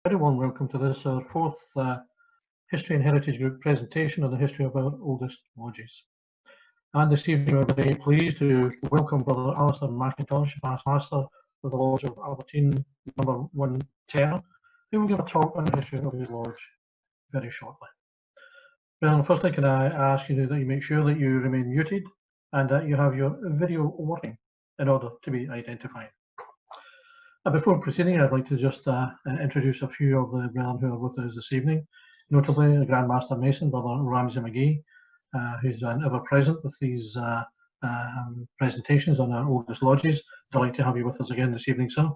Very warm welcome to this, our fourth History and Heritage Group presentation on the history of our oldest lodges. And this evening we're very pleased to welcome Brother Alistair McIntosh, past master of the Lodge of Aberdeen, number 1 Ter, who will give a talk on the history of his lodge very shortly. Well, firstly, can I ask you that you make sure that you remain muted and that you have your video working in order to be identified. Before proceeding, I'd like to just introduce a few of the brethren who are with us this evening, notably the Grand Master Mason, Brother Ramsay McGee, who's ever present with these presentations on our oldest lodges. Delighted to have you with us again this evening, sir.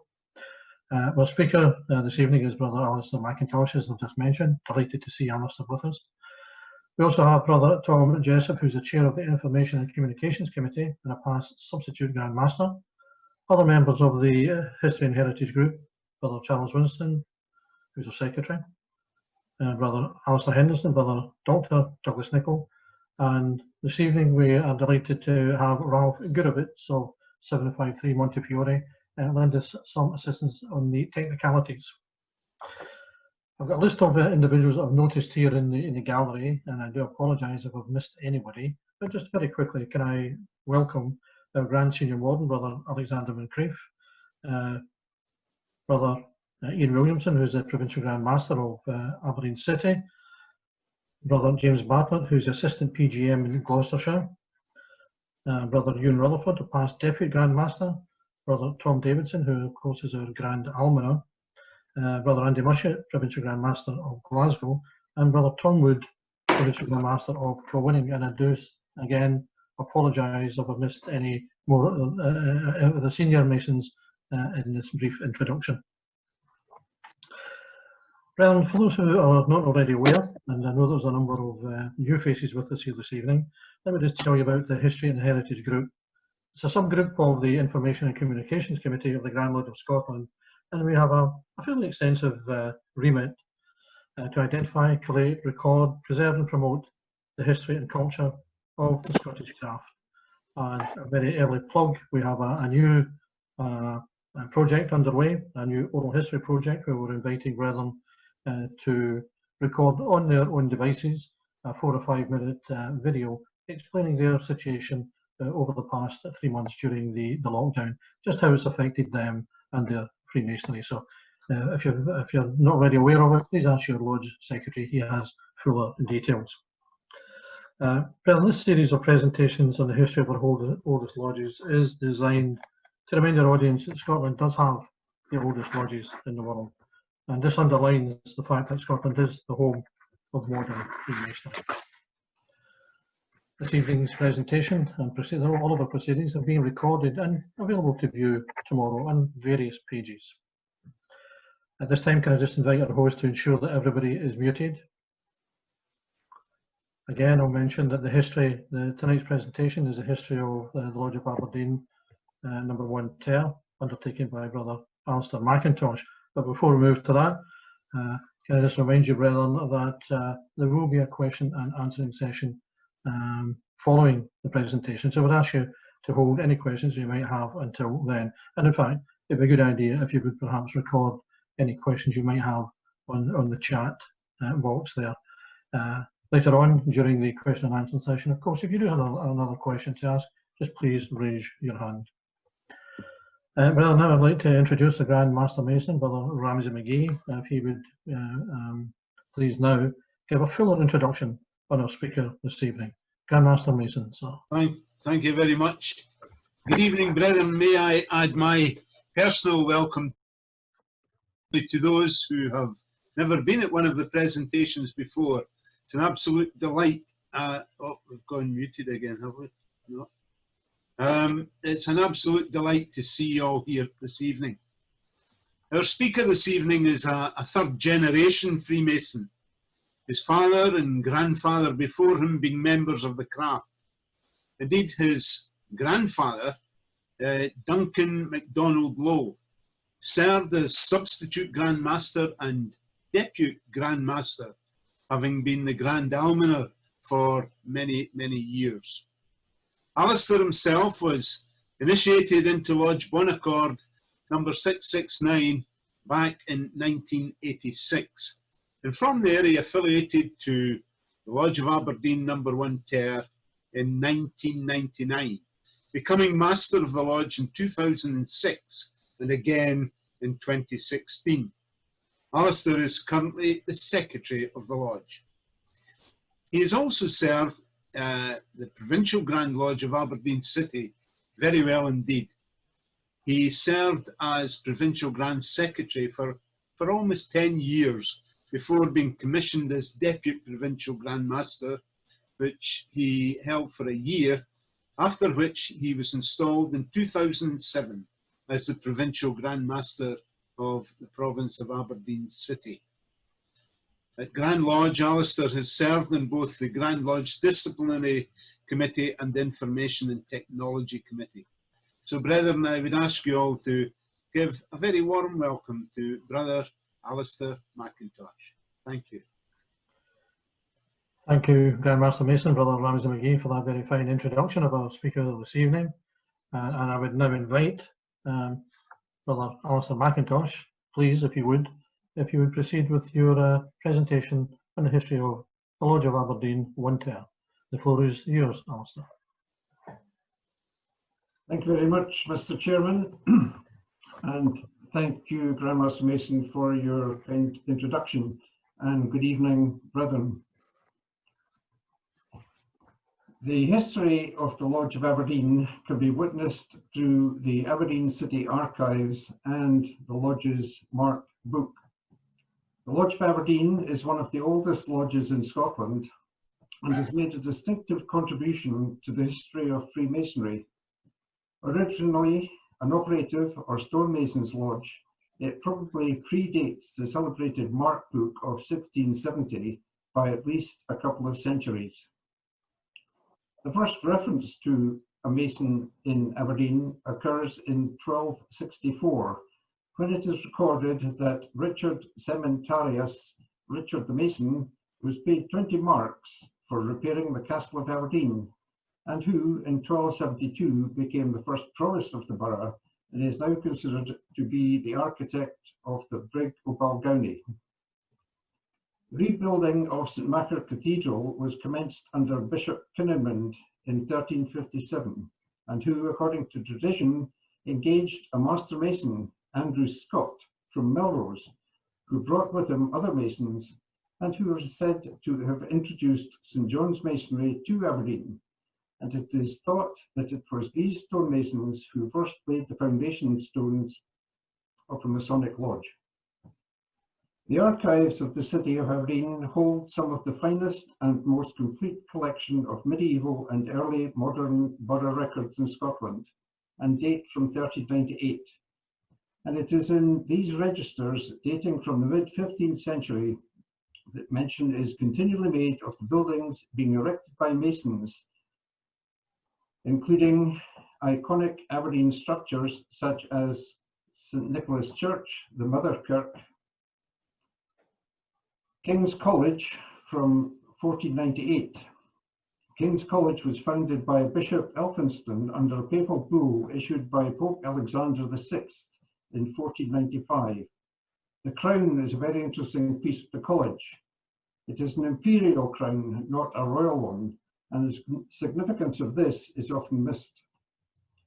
Our speaker this evening is Brother Alistair McIntosh, as I've just mentioned. Delighted to see Alistair with us. We also have Brother Tom Jessup, who's the chair of the Information and Communications Committee and a past substitute Grand Master. Other members of the History and Heritage Group, Brother Charles Winston, who's our secretary, Brother Alistair Henderson, Brother Dr. Douglas Nichol, and this evening we are delighted to have Ralph Gurovitz of 753 Montefiore lend us some assistance on the technicalities. I've got a list of individuals I've noticed here in the gallery, and I do apologise if I've missed anybody, but just very quickly, can I welcome our Grand Senior Warden, Brother Alexander Moncrief, Brother Ian Williamson, who's the Provincial Grand Master of Aberdeen City, Brother James Bartlett, who's Assistant PGM in Gloucestershire, Brother Ewan Rutherford, a past Deputy Grand Master, Brother Tom Davidson, who of course is our Grand Almoner, Brother Andy Mushet, Provincial Grand Master of Glasgow, and Brother Tom Wood, Provincial Grand Master of Kilwinning. And I do again apologise if I've missed any more of the senior Masons in this brief introduction. Brethren, for those who are not already aware, and I know there's a number of new faces with us here this evening, let me just tell you about the History and Heritage Group. It's a subgroup of the Information and Communications Committee of the Grand Lodge of Scotland, and we have a fairly extensive remit to identify, collate, record, preserve and promote the history and culture of the Scottish craft. And a very early plug, we have a new project underway, a new oral history project where we're inviting brethren to record on their own devices a 4 or 5 minute video explaining their situation over the past 3 months during the lockdown, just how it's affected them and their Freemasonry. So if you're not already aware of it, please ask your Lodge Secretary, he has fuller details. This series of presentations on the history of our oldest lodges is designed to remind our audience that Scotland does have the oldest lodges in the world, and this underlines the fact that Scotland is the home of modern Freemasonry. This evening's presentation and all of our proceedings are being recorded and available to view tomorrow on various pages. At this time, can I just invite our host to ensure that everybody is muted? Again, I'll mention that tonight's presentation is the history of the Lodge of Aberdeen, number 1 Ter, undertaken by Brother Alistair McIntosh. But before we move to that, can I just remind you, brethren, that there will be a question and answering session following the presentation. So I would ask you to hold any questions you might have until then. And in fact, it'd be a good idea if you would perhaps record any questions you might have on the chat box there. Later on, during the question and answer session, of course, if you do have another question to ask, just please raise your hand. Well, now I'd like to introduce the Grand Master Mason, Brother Ramsay McGee. If he would please now give a fuller introduction on our speaker this evening. Grand Master Mason, sir. Thank you very much. Good evening, brethren. May I add my personal welcome to those who have never been at one of the presentations before. It's an absolute delight. Oh, we've gone muted again, have we? No. It's an absolute delight to see you all here this evening. Our speaker this evening is a third generation Freemason. His father and grandfather before him being members of the craft. Indeed, his grandfather, Duncan MacDonald Lowe, served as substitute Grand Master and Deputy Grand Master, having been the Grand Almoner for many, many years. Alistair himself was initiated into Lodge Bon Accord number 669 back in 1986. And from there he affiliated to the Lodge of Aberdeen No. 1 Ter in 1999, becoming Master of the Lodge in 2006 and again in 2016. Alistair is currently the Secretary of the Lodge. He has also served the Provincial Grand Lodge of Aberdeen City very well indeed. He served as Provincial Grand Secretary for almost 10 years before being commissioned as Deputy Provincial Grand Master, which he held for a year, after which he was installed in 2007 as the Provincial Grand Master of the province of Aberdeen City. At Grand Lodge, Alistair has served in both the Grand Lodge Disciplinary Committee and the Information and Technology Committee. So, brethren, I would ask you all to give a very warm welcome to Brother Alistair McIntosh. Thank you. Thank you, Grandmaster Mason, Brother Ramsey McGee, for that very fine introduction of our speaker this evening. And I would now invite Brother Alistair McIntosh, please, if you would proceed with your presentation on the history of the Lodge of Aberdeen 1 Ter. The floor is yours, Alistair. Thank you very much, Mr. Chairman, and thank you, Grandmaster Mason, for your kind introduction, and good evening, brethren. The history of the Lodge of Aberdeen can be witnessed through the Aberdeen City Archives and the Lodge's marked book. The Lodge of Aberdeen is one of the oldest lodges in Scotland and has made a distinctive contribution to the history of Freemasonry. Originally an operative or stonemason's lodge, it probably predates the celebrated Mark Book of 1670 by at least a couple of centuries. The first reference to a mason in Aberdeen occurs in 1264, when it is recorded that Richard Sementarius, Richard the Mason, was paid 20 marks for repairing the Castle of Aberdeen, and who in 1272 became the first provost of the borough and is now considered to be the architect of the Brig o' Balgownie. Rebuilding of St Macher Cathedral was commenced under Bishop Kinnermond in 1357, and who, according to tradition, engaged a master mason, Andrew Scott, from Melrose, who brought with him other masons, and who are said to have introduced St John's masonry to Aberdeen. And it is thought that it was these stonemasons who first laid the foundation stones of a Masonic lodge. The archives of the city of Aberdeen hold some of the finest and most complete collection of medieval and early modern borough records in Scotland, and date from 1398. And it is in these registers, dating from the mid-15th century, that mention is continually made of the buildings being erected by masons, including iconic Aberdeen structures such as St Nicholas Church, the Mother Kirk, King's College from 1498. King's College was founded by Bishop Elphinston under a papal bull issued by Pope Alexander VI in 1495. The crown is a very interesting piece of the college. It is an imperial crown, not a royal one, and the significance of this is often missed.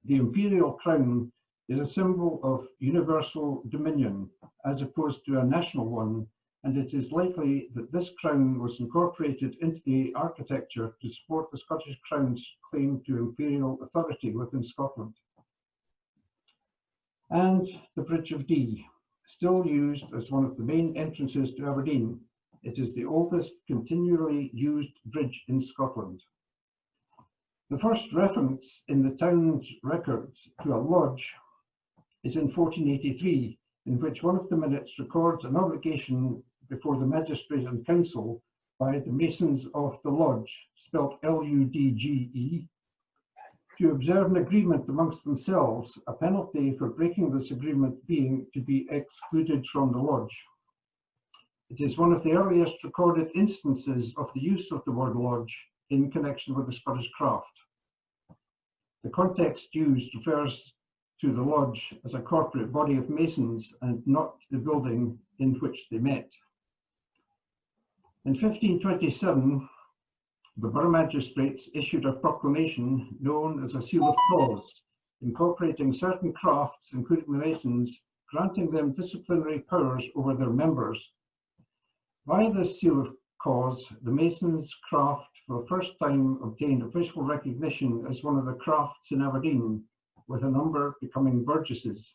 The imperial crown is a symbol of universal dominion as opposed to a national one, and it is likely that this crown was incorporated into the architecture to support the Scottish Crown's claim to imperial authority within Scotland. And the Bridge of Dee, still used as one of the main entrances to Aberdeen. It is the oldest continually used bridge in Scotland. The first reference in the town's records to a lodge is in 1483, in which one of the minutes records an obligation before the magistrate and council by the masons of the lodge, spelt Ludge, to observe an agreement amongst themselves, a penalty for breaking this agreement being to be excluded from the lodge. It is one of the earliest recorded instances of the use of the word lodge in connection with the Scottish craft. The context used refers to the lodge as a corporate body of masons and not the building in which they met. In 1527, the borough magistrates issued a proclamation known as a seal of cause, incorporating certain crafts, including the masons, granting them disciplinary powers over their members. By this seal of cause, the masons' craft for the first time obtained official recognition as one of the crafts in Aberdeen, with a number becoming burgesses.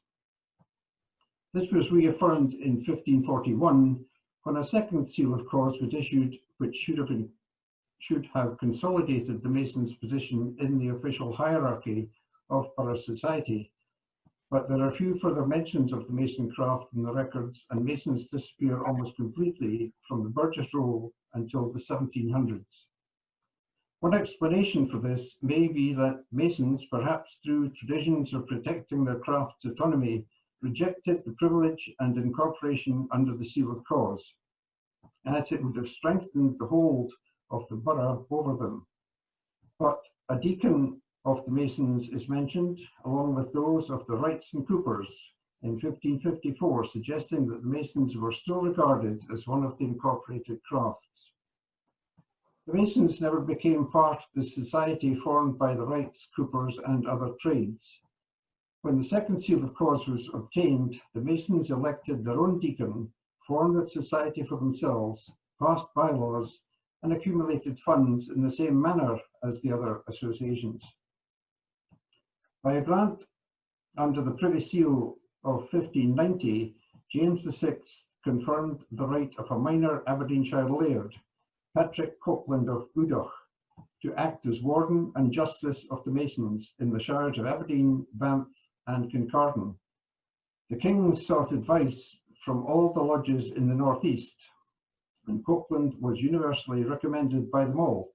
This was reaffirmed in 1541 when a second seal of cause was issued, which should have consolidated the masons' position in the official hierarchy of borough society. But there are few further mentions of the mason craft in the records, and masons disappear almost completely from the burgess roll until the 1700s. One explanation for this may be that masons, perhaps through traditions of protecting their craft's autonomy, rejected the privilege and incorporation under the seal of cause, as it would have strengthened the hold of the borough over them. But a deacon of the masons is mentioned, along with those of the Wrights and Coopers, in 1554, suggesting that the masons were still regarded as one of the incorporated crafts. The masons never became part of the society formed by the Wrights, Coopers, and other trades. When the second seal of cause was obtained, the masons elected their own deacon, formed a society for themselves, passed bylaws, and accumulated funds in the same manner as the other associations. By a grant under the Privy Seal of 1590, James VI confirmed the right of a minor Aberdeenshire laird, Patrick Copeland of Udach, to act as warden and justice of the masons in the shires of Aberdeen, Banff, and Kincardine. The king sought advice from all the lodges in the northeast, and Copeland was universally recommended by them all.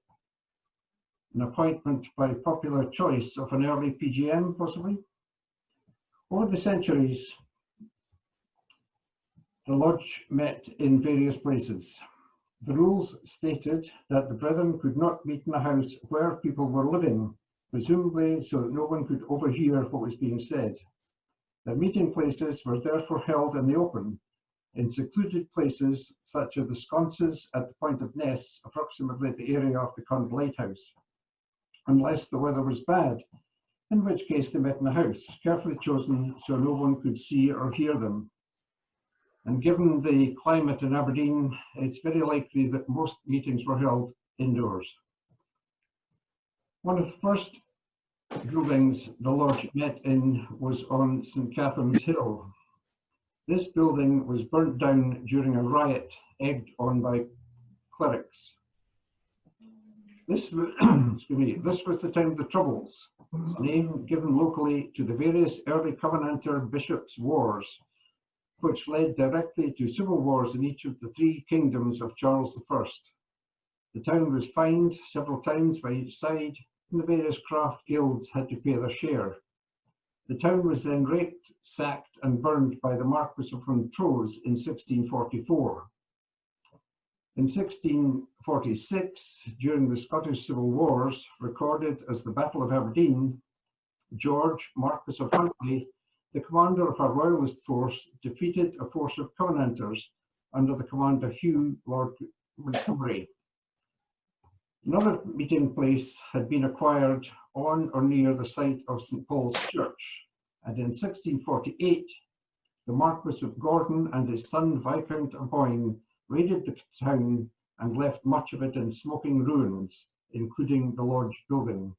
An appointment by popular choice of an early PGM, possibly. Over the centuries, the lodge met in various places. The rules stated that the brethren could not meet in a house where people were living, presumably so that no one could overhear what was being said. Their meeting places were therefore held in the open, in secluded places such as the sconces at the Point of Ness, approximately the area of the Cond Lighthouse, unless the weather was bad, in which case they met in a house, carefully chosen so no one could see or hear them. And given the climate in Aberdeen, it's very likely that most meetings were held indoors. One of the first buildings the lodge met in was on St. Catherine's Hill. This building was burnt down during a riot egged on by clerics. This was, this was the time of the Troubles, a name given locally to the various early Covenanter bishops' wars, which led directly to civil wars in each of the three kingdoms of Charles I. The town was fined several times by each side, and the various craft guilds had to pay their share. The town was then raped, sacked, and burned by the Marquis of Montrose in 1644. In 1646, during the Scottish Civil Wars, recorded as the Battle of Aberdeen, George, Marquis of Huntly, the commander of a royalist force, defeated a force of Covenanters under the command of Hugh, Lord Montgomery. Another meeting place had been acquired on or near the site of St. Paul's Church, and in 1648, the Marquis of Gordon and his son Viscount Aboyne raided the town and left much of it in smoking ruins, including the lodge building.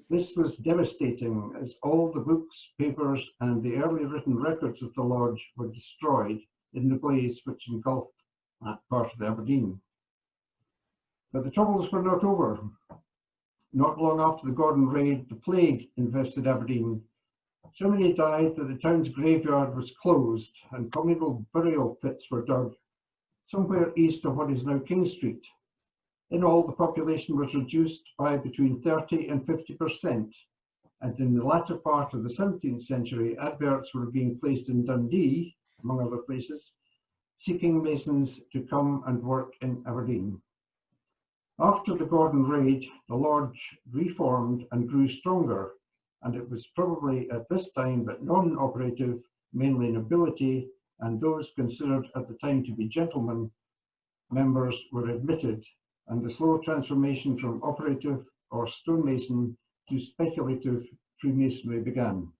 This was devastating, as all the books, papers, and the early written records of the lodge were destroyed in the blaze which engulfed that part of Aberdeen. But the Troubles were not over. Not long after the Gordon raid, the plague invested Aberdeen. So many died that the town's graveyard was closed and communal burial pits were dug, somewhere east of what is now King Street. In all, the population was reduced by between 30 and 50%, and in the latter part of the 17th century, adverts were being placed in Dundee, among other places, seeking masons to come and work in Aberdeen. After the Gordon raid, the lodge reformed and grew stronger, and it was probably at this time that non-operative, mainly nobility, and those considered at the time to be gentlemen members were admitted, and the slow transformation from operative or stonemason to speculative Freemasonry began.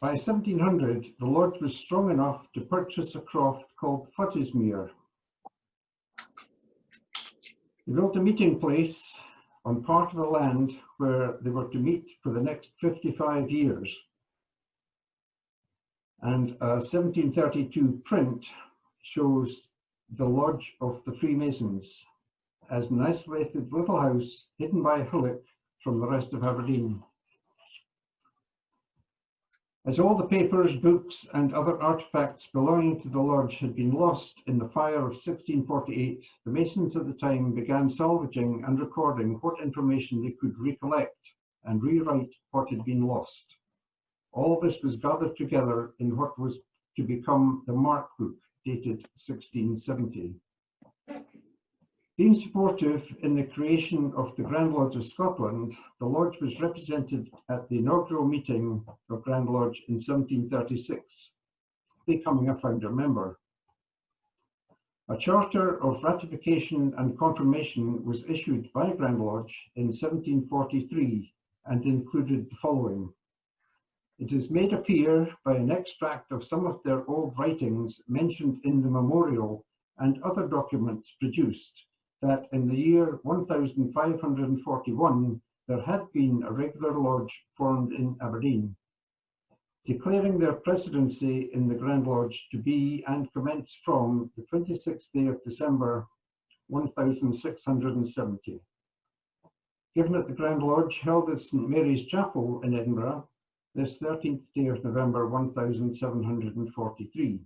By 1700, the lodge was strong enough to purchase a croft called Futtismere. They built a meeting place on part of the land where they were to meet for the next 55 years. And a 1732 print shows the lodge of the Freemasons as an isolated little house hidden by a hillock from the rest of Aberdeen. As all the papers, books, and other artifacts belonging to the lodge had been lost in the fire of 1648, the Masons at the time began salvaging and recording what information they could recollect and rewrite what had been lost. All this was gathered together in what was to become the Mark Book, dated 1670. Being supportive in the creation of the Grand Lodge of Scotland, the Lodge was represented at the inaugural meeting of Grand Lodge in 1736, becoming a founder member. A charter of ratification and confirmation was issued by Grand Lodge in 1743 and included the following. It is made appear by an extract of some of their old writings mentioned in the memorial and other documents produced, that in the year 1541 there had been a regular lodge formed in Aberdeen, declaring their presidency in the Grand Lodge to be and commence from the 26th day of December 1670. Given at the Grand Lodge held at St Mary's Chapel in Edinburgh, this 13th day of November 1743.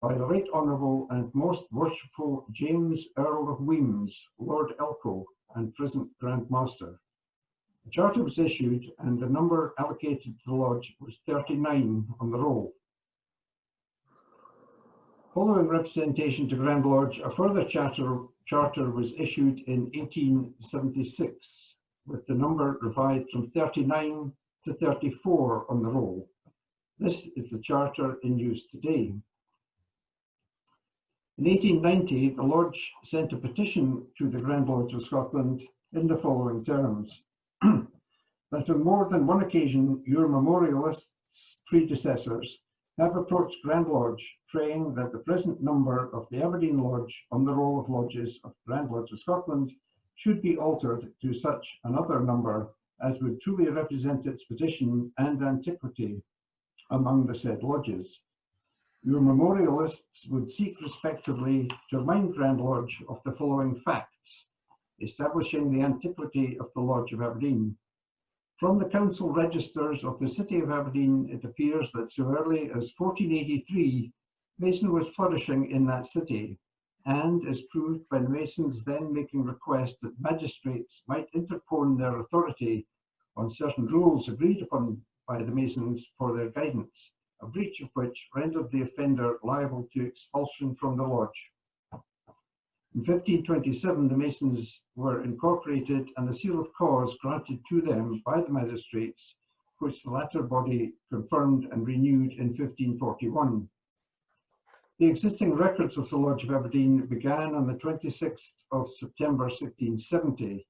By the Right Honourable and Most Worshipful James Earl of Weems, Lord Elcho, and present Grand Master. The charter was issued and the number allocated to the lodge was 39 on the roll. Following representation to Grand Lodge, a further charter was issued in 1876, with the number revised from 39 to 34 on the roll. This is the charter in use today. In 1890, the Lodge sent a petition to the Grand Lodge of Scotland in the following terms. That on more than one occasion your memorialists' predecessors have approached Grand Lodge praying that the present number of the Aberdeen Lodge on the roll of lodges of Grand Lodge of Scotland should be altered to such another number as would truly represent its position and antiquity among the said lodges. Your memorialists would seek respectively to remind Grand Lodge of the following facts, establishing the antiquity of the Lodge of Aberdeen. From the council registers of the city of Aberdeen, it appears that so early as 1483, Mason was flourishing in that city, and is proved by the Masons then making request that magistrates might interpone their authority on certain rules agreed upon by the Masons for their guidance, a breach of which rendered the offender liable to expulsion from the lodge. In 1527, the Masons were incorporated and a seal of cause granted to them by the magistrates, which the latter body confirmed and renewed in 1541. The existing records of the Lodge of Aberdeen began on the 26th of September 1670,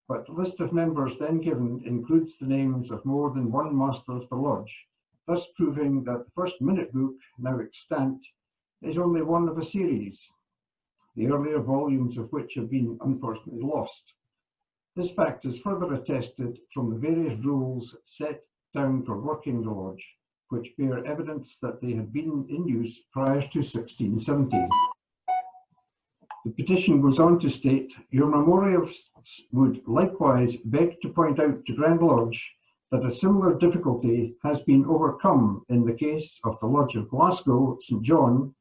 but the list of members then given includes the names of more than one master of the lodge, thus proving that the first minute book, now extant, is only one of a series, the earlier volumes of which have been unfortunately lost. This fact is further attested from the various rules set down for working the lodge, which bear evidence that they had been in use prior to 1670. The petition goes on to state, your memorialists would likewise beg to point out to Grand Lodge that a similar difficulty has been overcome in the case of the Lodge of Glasgow, St John,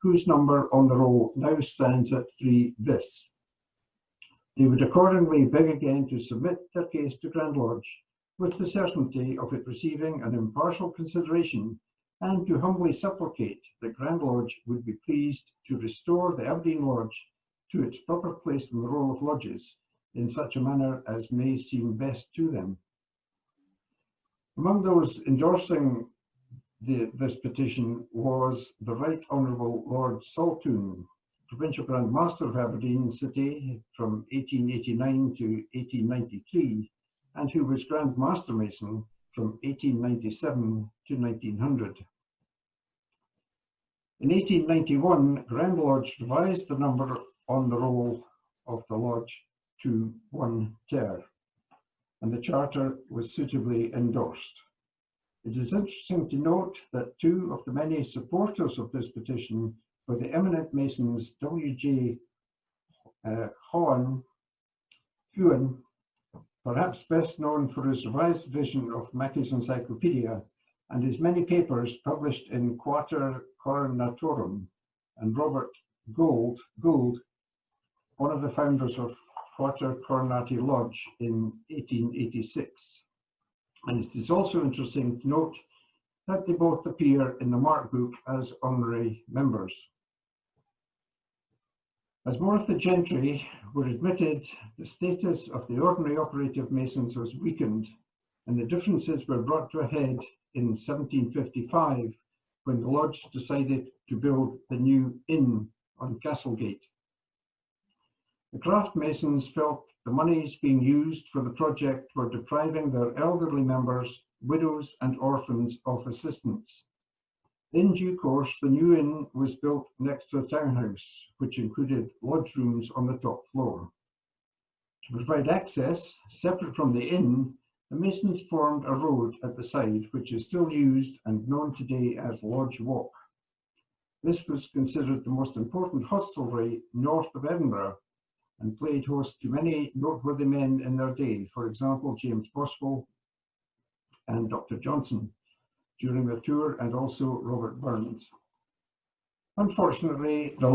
whose number on the roll now stands at 3 bis. They would accordingly beg again to submit their case to Grand Lodge with the certainty of it receiving an impartial consideration, and to humbly supplicate that Grand Lodge would be pleased to restore the Aberdeen Lodge to its proper place in the roll of lodges, in such a manner as may seem best to them. Among those endorsing this petition was the Right Honourable Lord Saltoun, Provincial Grand Master of Aberdeen City from 1889 to 1893, and who was Grand Master Mason from 1897 to 1900. In 1891, Grand Lodge revised the number on the roll of the Lodge to 1 ter, and the charter was suitably endorsed. It is interesting to note that two of the many supporters of this petition were the eminent Masons W.J. Huan, perhaps best known for his revised edition of Mackay's Encyclopedia and his many papers published in Quater Coronatorum, and Robert Gould, one of the founders of Quater Coronati Lodge in 1886. And it is also interesting to note that they both appear in the Mark Book as honorary members. As more of the gentry were admitted, the status of the ordinary operative Masons was weakened, and the differences were brought to a head in 1755 when the Lodge decided to build the new inn on Castlegate. The craft Masons felt the monies being used for the project were depriving their elderly members, widows and orphans of assistance. In due course, the new inn was built next to a townhouse, which included lodge rooms on the top floor. To provide access, separate from the inn, the Masons formed a road at the side, which is still used and known today as Lodge Walk. This was considered the most important hostelry north of Edinburgh, and played host to many noteworthy men in their day, for example, James Boswell and Dr. Johnson during the tour, and also Robert Burns. Unfortunately, the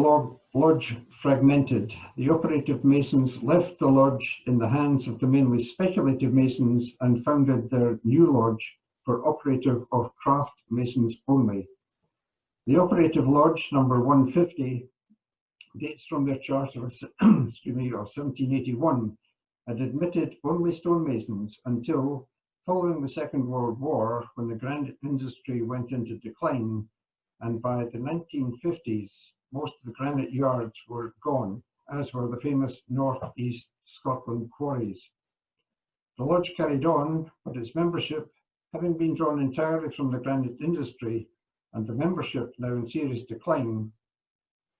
lodge fragmented. The operative Masons left the lodge in the hands of the mainly speculative Masons and founded their new lodge for operative of craft Masons only. The operative lodge, number 150, dates from their charter of 1781 and admitted only stonemasons until, following the Second World War, when the granite industry went into decline, and by the 1950s, most of the granite yards were gone, as were the famous North East Scotland quarries. The lodge carried on, but its membership, having been drawn entirely from the granite industry, and the membership now in serious decline,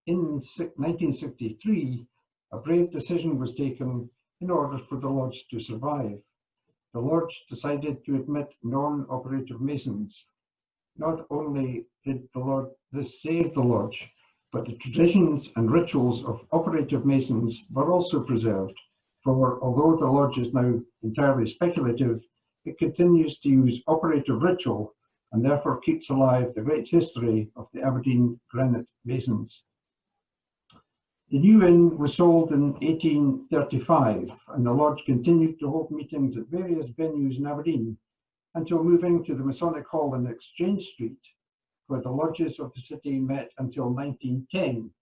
in 1963, a brave decision was taken in order for the lodge to survive. The lodge decided to admit non-operative Masons. Not only did this save the lodge, but the traditions and rituals of operative Masons were also preserved, for although the lodge is now entirely speculative, it continues to use operative ritual and therefore keeps alive the great history of the Aberdeen Granite Masons. The new inn was sold in 1835, and the lodge continued to hold meetings at various venues in Aberdeen until moving to the Masonic Hall in Exchange Street, where the lodges of the city met until 1910,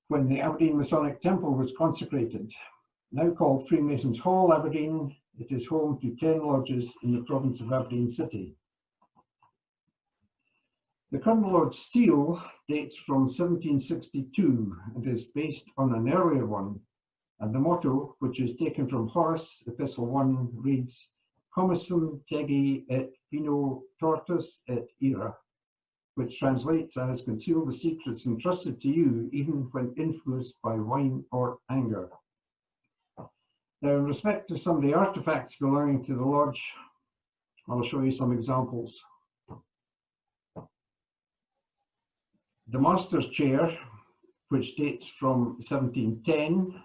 when the Aberdeen Masonic Temple was consecrated. Now called Freemasons Hall, Aberdeen, it is home to 10 lodges in the province of Aberdeen City. The current Lodge seal dates from 1762 and is based on an earlier one, and the motto, which is taken from Horace, Epistle 1, reads, Commissum tegi et vino tortus et ira, which translates as conceal the secrets entrusted to you, even when influenced by wine or anger. Now, in respect to some of the artifacts belonging to the lodge, I'll show you some examples. The Master's chair, which dates from 1710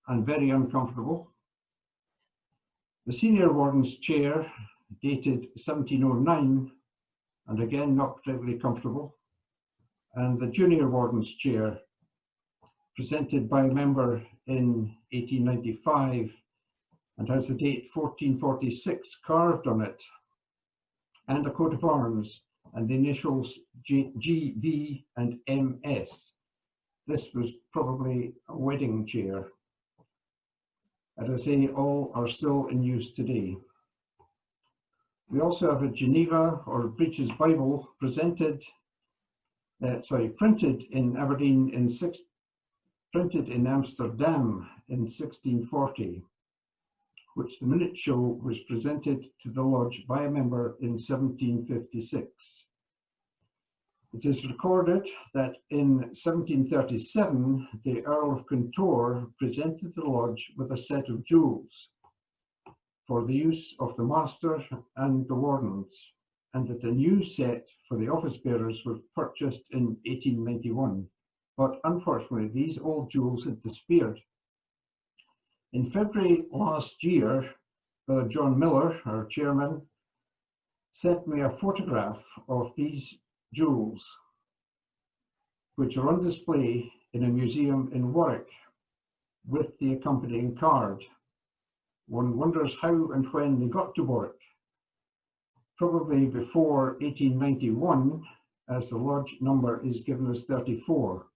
and very uncomfortable. The Senior Warden's chair, dated 1709, and again not particularly comfortable. And the Junior Warden's chair, presented by a member in 1895, and has the date 1446 carved on it, and a coat of arms, and the initials GB and MS. This was probably a wedding chair. And I say all are still in use today. We also have a Geneva or Breaches Bible printed in Aberdeen printed in Amsterdam in 1640, which the minute show was presented to the lodge by a member in 1756. It is recorded that in 1737, the Earl of Kintore presented the lodge with a set of jewels for the use of the master and the wardens, and that a new set for the office bearers was purchased in 1891. But unfortunately, these old jewels had disappeared. In February last year, Brother John Miller, our chairman, sent me a photograph of these jewels, which are on display in a museum in Warwick with the accompanying card. One wonders how and when they got to Warwick. Probably before 1891, as the lodge number is given as 34.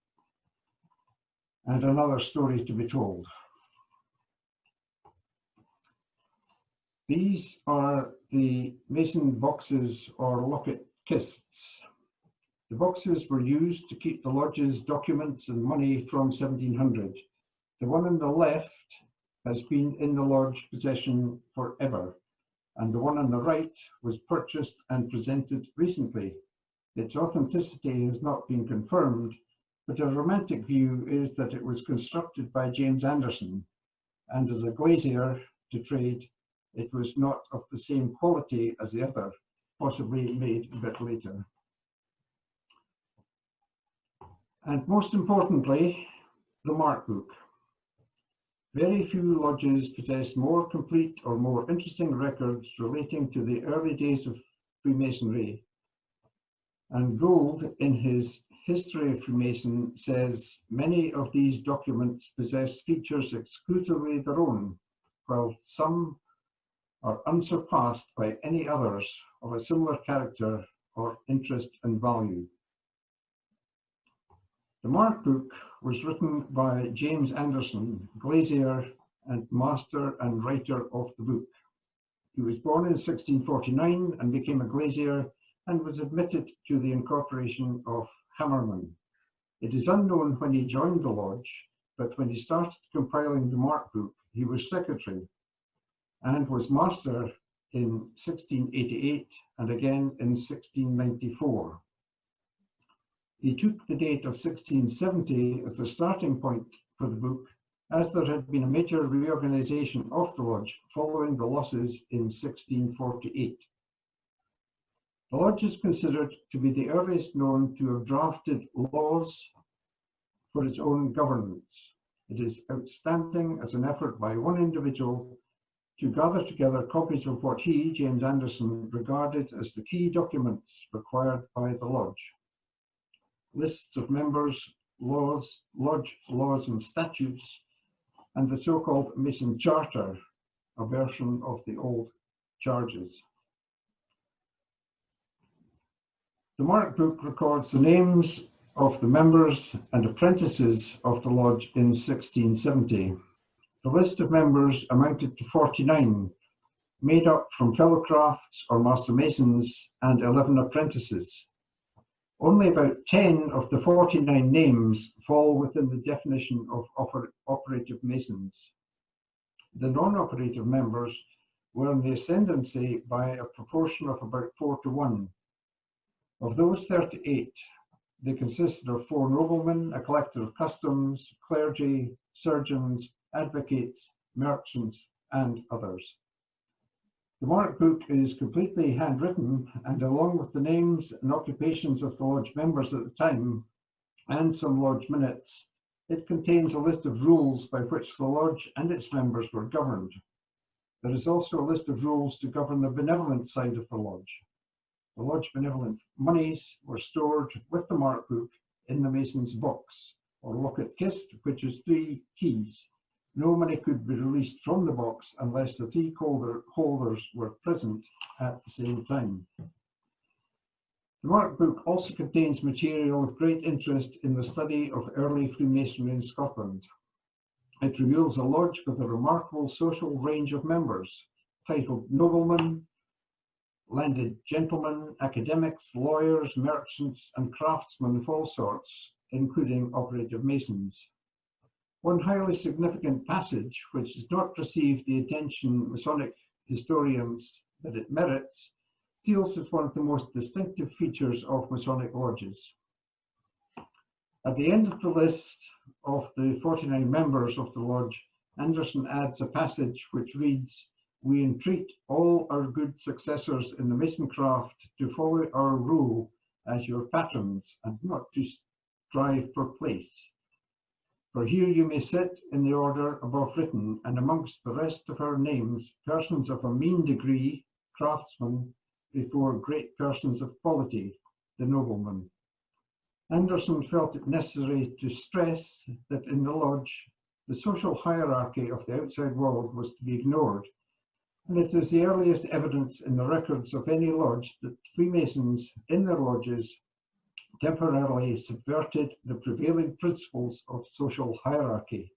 And another story to be told. These are the mason boxes or locket kists. The boxes were used to keep the lodge's documents and money from 1700. The one on the left has been in the lodge possession forever, and the one on the right was purchased and presented recently. Its authenticity has not been confirmed, but a romantic view is that it was constructed by James Anderson, and as a glazier to trade, it was not of the same quality as the other, possibly made a bit later. And most importantly, the Mark Book. Very few lodges possess more complete or more interesting records relating to the early days of Freemasonry. And Gould, in his History of Freemason, says many of these documents possess features exclusively their own, while some are unsurpassed by any others of a similar character or interest and value. The Mark Book was written by James Anderson, glazier and master and writer of the book. He was born in 1649 and became a glazier and was admitted to the incorporation of Hammerman. It is unknown when he joined the lodge, but when he started compiling the Mark Book, he was secretary and was master in 1688 and again in 1694. He took the date of 1670 as the starting point for the book, as there had been a major reorganization of the lodge following the losses in 1648. The lodge is considered to be the earliest known to have drafted laws for its own governance. It is outstanding as an effort by one individual to gather together copies of what he, James Anderson, regarded as the key documents required by the lodge. Lists of members, laws, lodge laws and statutes, and the so-called Mason Charter, a version of the old charges. The Mark Book records the names of the members and apprentices of the lodge in 1670. The list of members amounted to 49, made up from fellow crafts or master masons and 11 apprentices. Only about 10 of the 49 names fall within the definition of operative masons. The non-operative members were in the ascendancy by a proportion of about 4-to-1. Of those 38, they consisted of 4 noblemen, a collector of customs, clergy, surgeons, advocates, merchants, and others. The Mark Book is completely handwritten, and along with the names and occupations of the lodge members at the time, and some lodge minutes, it contains a list of rules by which the lodge and its members were governed. There is also a list of rules to govern the benevolent side of the lodge. The lodge benevolent monies were stored with the Mark Book in the mason's box, or locket kist, which has 3 keys. No money could be released from the box unless the 3 holders were present at the same time. The Mark Book also contains material of great interest in the study of early Freemasonry in Scotland. It reveals a lodge with a remarkable social range of members, titled noblemen, landed gentlemen, academics, lawyers, merchants, and craftsmen of all sorts, including operative masons. One highly significant passage, which has not received the attention Masonic historians that it merits, deals with one of the most distinctive features of Masonic lodges. At the end of the list of the 49 members of the lodge, Anderson adds a passage which reads, "We entreat all our good successors in the Mason craft to follow our rule as your patrons and not to strive for place. For here you may sit in the order above written, and amongst the rest of our names, persons of a mean degree, craftsmen, before great persons of quality, the noblemen." Anderson felt it necessary to stress that in the lodge, the social hierarchy of the outside world was to be ignored, and it is the earliest evidence in the records of any lodge that Freemasons in their lodges temporarily subverted the prevailing principles of social hierarchy.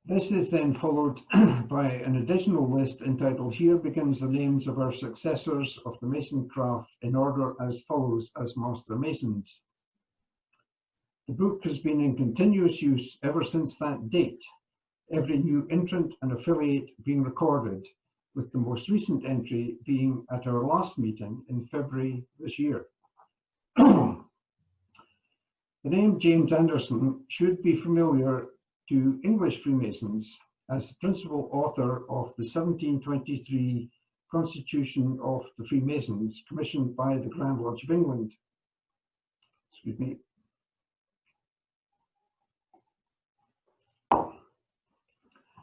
This is then followed by an additional list entitled, "Here begins the names of our successors of the Mason craft in order as follows as Master Masons." The book has been in continuous use ever since that date, every new entrant and affiliate being recorded, with the most recent entry being at our last meeting in February this year. The name James Anderson should be familiar to English Freemasons as the principal author of the 1723 Constitution of the Freemasons, commissioned by the Grand Lodge of England. Excuse me.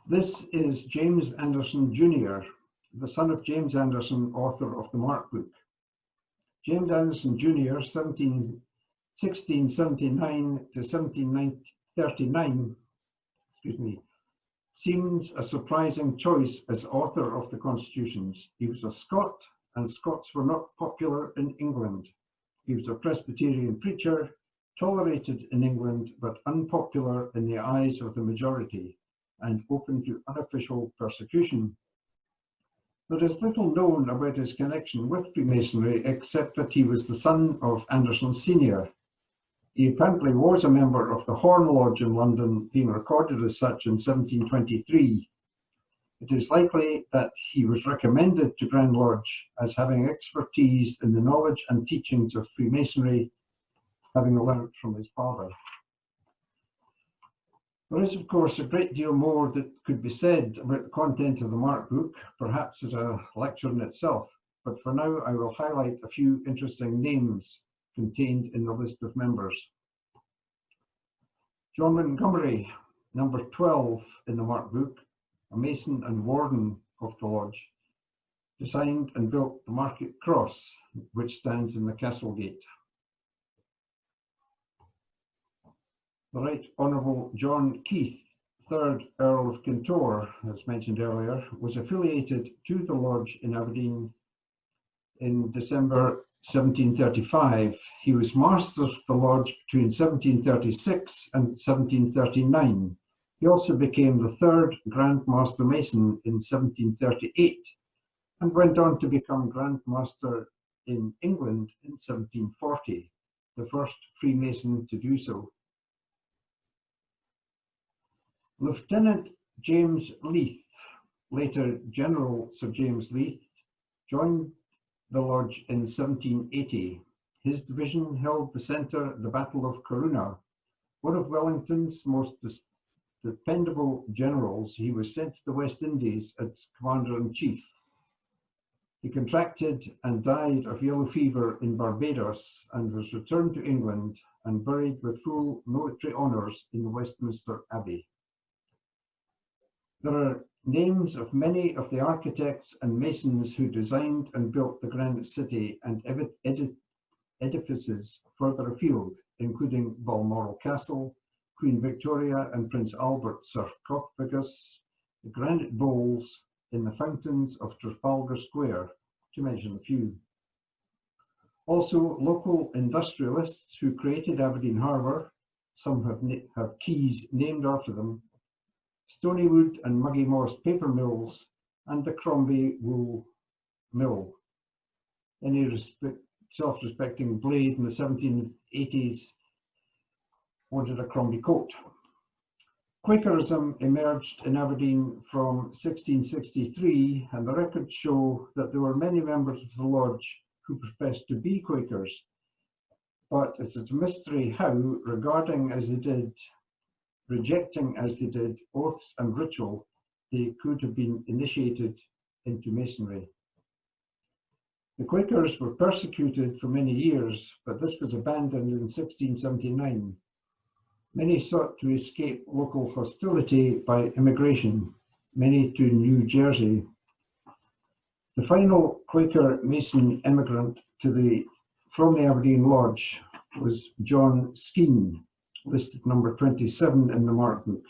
This is James Anderson Jr., the son of James Anderson, author of the Mark Book. James Anderson Jr., 1679 to 1739, seems a surprising choice as author of the constitutions. He was a Scot, and Scots were not popular in England. He was a Presbyterian preacher, tolerated in England, but unpopular in the eyes of the majority, and open to unofficial persecution. There is little known about his connection with Freemasonry except that he was the son of Anderson Sr. He apparently was a member of the Horn Lodge in London, being recorded as such in 1723. It is likely that he was recommended to Grand Lodge as having expertise in the knowledge and teachings of Freemasonry, having learnt from his father. There is, of course, a great deal more that could be said about the content of the Mark Book, perhaps as a lecture in itself, but for now I will highlight a few interesting names contained in the list of members. John Montgomery, number 12 in the Mark Book, a Mason and Warden of the Lodge, designed and built the Market Cross, which stands in the Castle Gate. The Right Honourable John Keith, 3rd Earl of Kintore, as mentioned earlier, was affiliated to the Lodge in Aberdeen in December 1735. He was Master of the Lodge between 1736 and 1739. He also became the 3rd Grand Master Mason in 1738 and went on to become Grand Master in England in 1740, the first Freemason to do so. Lieutenant James Leith, later General Sir James Leith, joined the Lodge in 1780. His division held the centre at the Battle of Corunna. One of Wellington's most dependable generals, he was sent to the West Indies as Commander-in-Chief. He contracted and died of yellow fever in Barbados and was returned to England and buried with full military honours in Westminster Abbey. There are names of many of the architects and masons who designed and built the Granite City and edifices further afield, including Balmoral Castle, Queen Victoria and Prince Albert's sarcophagus, the granite bowls in the fountains of Trafalgar Square, to mention a few. Also, local industrialists who created Aberdeen Harbour, Some have quays named after them, Stonywood and Muggy Moss paper mills, and the Crombie wool mill. Any self-respecting blade in the 1780s wanted a Crombie coat. Quakerism emerged in Aberdeen from 1663, and the records show that there were many members of the lodge who professed to be Quakers, but it's a mystery how, rejecting as they did oaths and ritual, they could have been initiated into Masonry. The Quakers were persecuted for many years, but this was abandoned in 1679. Many sought to escape local hostility by immigration, many to New Jersey. The final Quaker Mason immigrant from the Aberdeen Lodge was John Skene, listed number 27 in the Mark Book,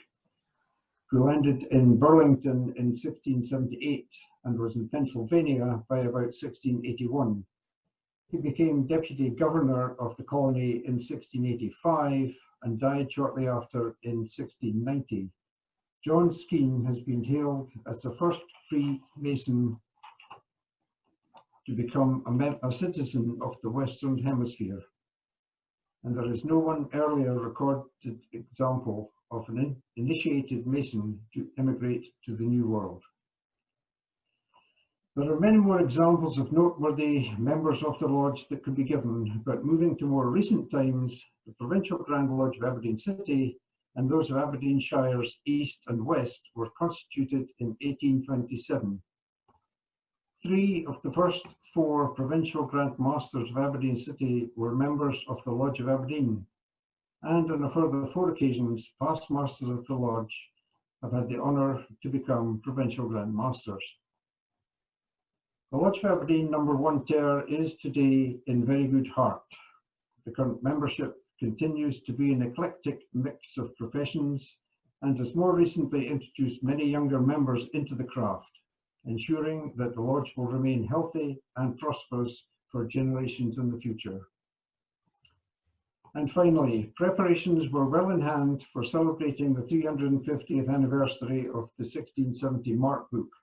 who landed in Burlington in 1678 and was in Pennsylvania by about 1681. He became deputy governor of the colony in 1685 and died shortly after in 1690. John Skene has been hailed as the first Freemason to become a citizen of the Western Hemisphere, and there is no one earlier recorded example of an initiated Mason to immigrate to the New World. There are many more examples of noteworthy members of the Lodge that could be given, but moving to more recent times, the Provincial Grand Lodge of Aberdeen City and those of Aberdeen Shires East and West were constituted in 1827. 3 of the first 4 Provincial Grand Masters of Aberdeen City were members of the Lodge of Aberdeen, and on a further 4 occasions, past Masters of the Lodge have had the honour to become Provincial Grand Masters. The Lodge of Aberdeen No. 1 Ter is today in very good heart. The current membership continues to be an eclectic mix of professions and has more recently introduced many younger members into the craft, ensuring that the Lodge will remain healthy and prosperous for generations in the future. And finally, preparations were well in hand for celebrating the 350th anniversary of the 1670 Mark Book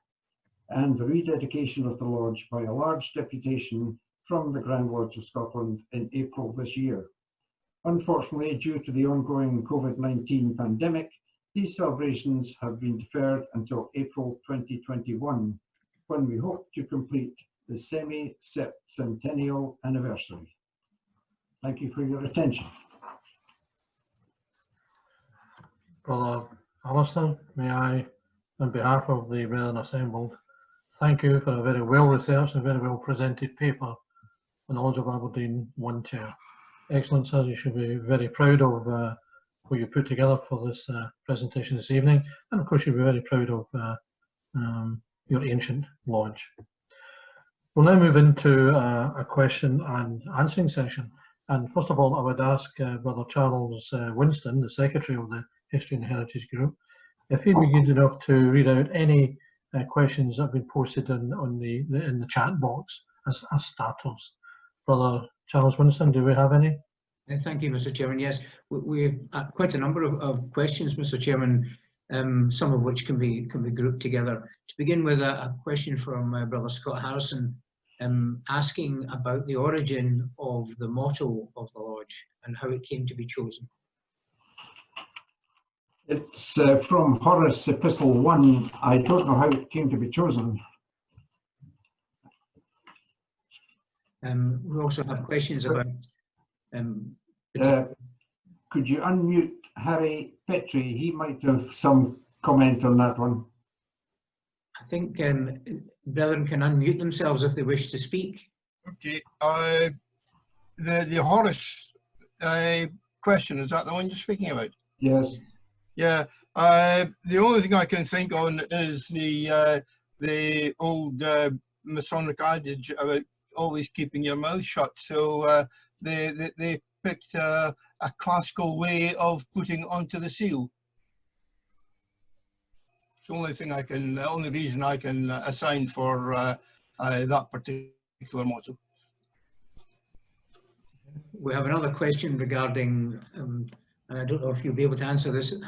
and the rededication of the Lodge by a large deputation from the Grand Lodge of Scotland in April this year. Unfortunately, due to the ongoing COVID-19 pandemic, these celebrations have been deferred until April 2021, when we hope to complete the semi-centennial anniversary. Thank you for your attention. Brother Alistair, may I, on behalf of the brethren assembled, thank you for a very well-researched and very well-presented paper on the Lodge of Aberdeen 1 Ter. Excellent, sir. You should be very proud of what you put together for this presentation this evening, and of course you'll be very proud of your ancient lodge. We'll now move into a question and answering session. And first of all, I would ask Brother Charles Winston, the Secretary of the History and Heritage Group, if he'd be good enough to read out any questions that have been posted in the chat box as starters. Brother Charles Winston, do we have any? Thank you, Mr. Chairman. Yes, we have quite a number of questions, Mr. Chairman, some of which can be grouped together. To begin with, a question from Brother Scott Harrison, asking about the origin of the motto of the Lodge and how it came to be chosen. It's from Horace Epistle 1. I don't know how it came to be chosen. We also have questions about... could you unmute Harry Petrie? He might have some comment on that one. I think brethren can unmute themselves if they wish to speak. Okay, the Horace question, is that the one you're speaking about? Yes. Yeah, the only thing I can think on is the old Masonic adage about always keeping your mouth shut. So they picked a classical way of putting onto the seal. It's the only thing the only reason I can assign for that particular motto. We have another question regarding and I don't know if you'll be able to answer this.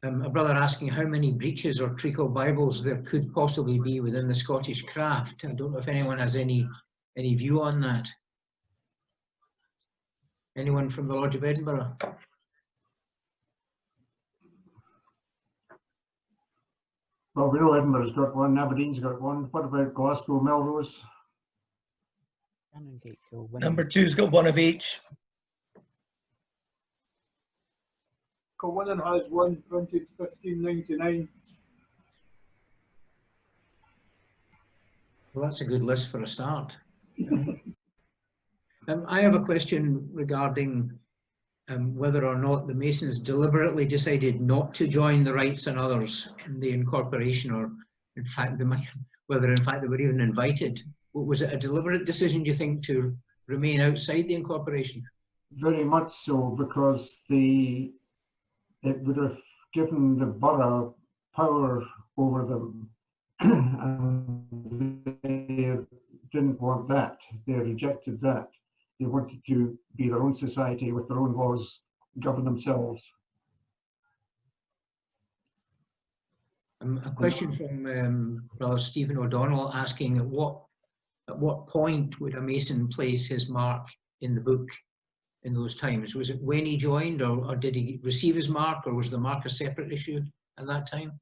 A brother asking how many breeches or treacle Bibles there could possibly be within the Scottish craft. I don't know if anyone has any view on that. Anyone from the Lodge of Edinburgh? Well, we know Edinburgh's got one, Aberdeen's got one. What about Glasgow, Melrose? Number two's got one of each. Kilwinning has one printed 1599. Well, that's a good list for a start. I have a question regarding whether or not the Masons deliberately decided not to join the Wrights and others in the incorporation, or in fact, whether in fact they were even invited. Was it a deliberate decision, do you think, to remain outside the incorporation? Very much so, because it would have given the borough power over them, and they didn't want that. They rejected that. They wanted to be their own society with their own laws, govern themselves. A question from Brother Stephen O'Donnell asking at what point would a Mason place his mark in the book in those times? Was it when he joined, or did he receive his mark, or was the mark a separate issue at that time?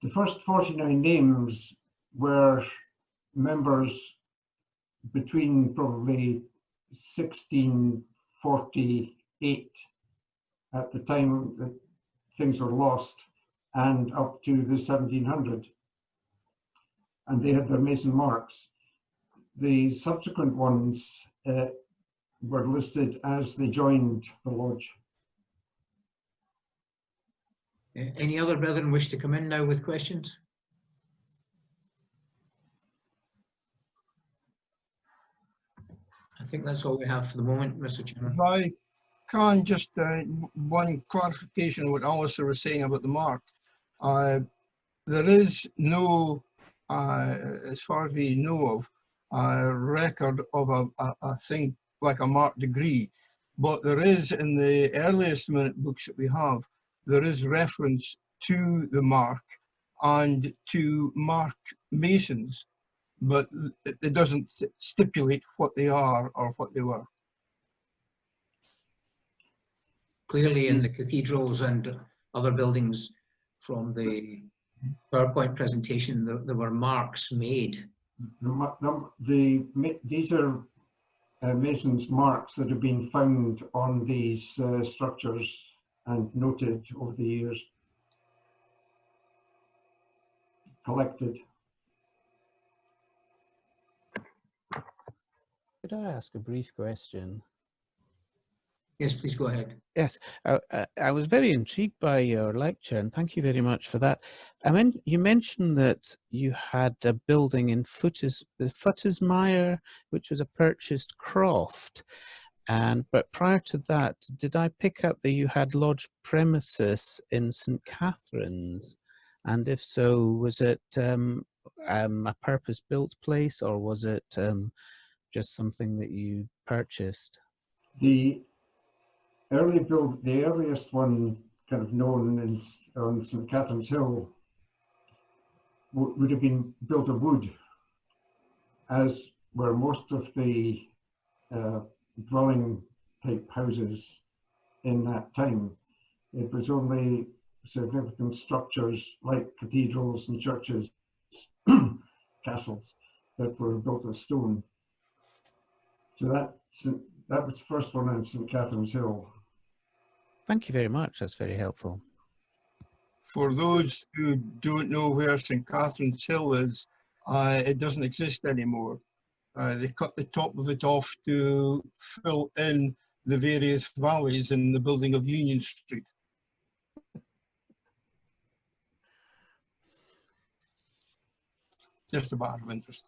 The first 49 names were members between probably 1648 at the time that things were lost and up to the 1700, and they had their Mason marks. The subsequent ones were listed as they joined the lodge. Any other brethren wish to come in now with questions? I think that's all we have for the moment, Mr. Chairman. If I can just one clarification on what Alistair was saying about the mark. There is no, as far as we know of, a record of a thing like a marked degree, but there is in the earliest minute books that we have, there is reference to the mark and to mark masons, but it doesn't stipulate what they are or what they were. Clearly in the cathedrals and other buildings from the PowerPoint presentation, there were marks made. These are Mason's marks that have been found on these structures and noted over the years, collected. Could I ask a brief question? Yes, please go ahead. Yes, I was very intrigued by your lecture, and thank you very much for that. I mean, you mentioned that you had a building in Futtersmire, which was a purchased croft. But prior to that, did I pick up that you had lodge premises in St. Catherine's? And if so, was it a purpose-built place, or was it just something that you purchased? The earliest one kind of known on St. Catherine's Hill would have been built of wood, as were most of the dwelling type houses in that time. It was only significant structures like cathedrals and churches, castles, that were built of stone. So that was the first one on St. Catherine's Hill. Thank you very much. That's very helpful. For those who don't know where St. Catherine's Hill is, it doesn't exist anymore. They cut the top of it off to fill in the various valleys in the building of Union Street. Just a matter of interest.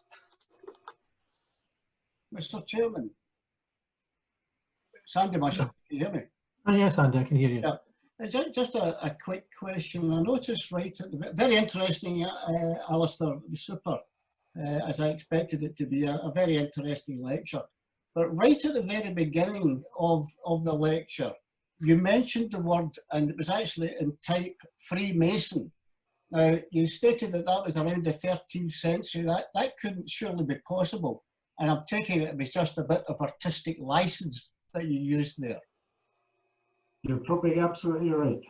Mr. Chairman, Sandy Marshall, can you hear me? Oh, yes, Andy, I can hear you. Yeah. Just a quick question. I noticed right at the very interesting, Alistair, super, as I expected it to be a very interesting lecture. But right at the very beginning of the lecture, you mentioned the word, and it was actually in type Freemason. Now, you stated that that was around the 13th century. That couldn't surely be possible. And I'm taking it was just a bit of artistic license that you used there. You're probably absolutely right.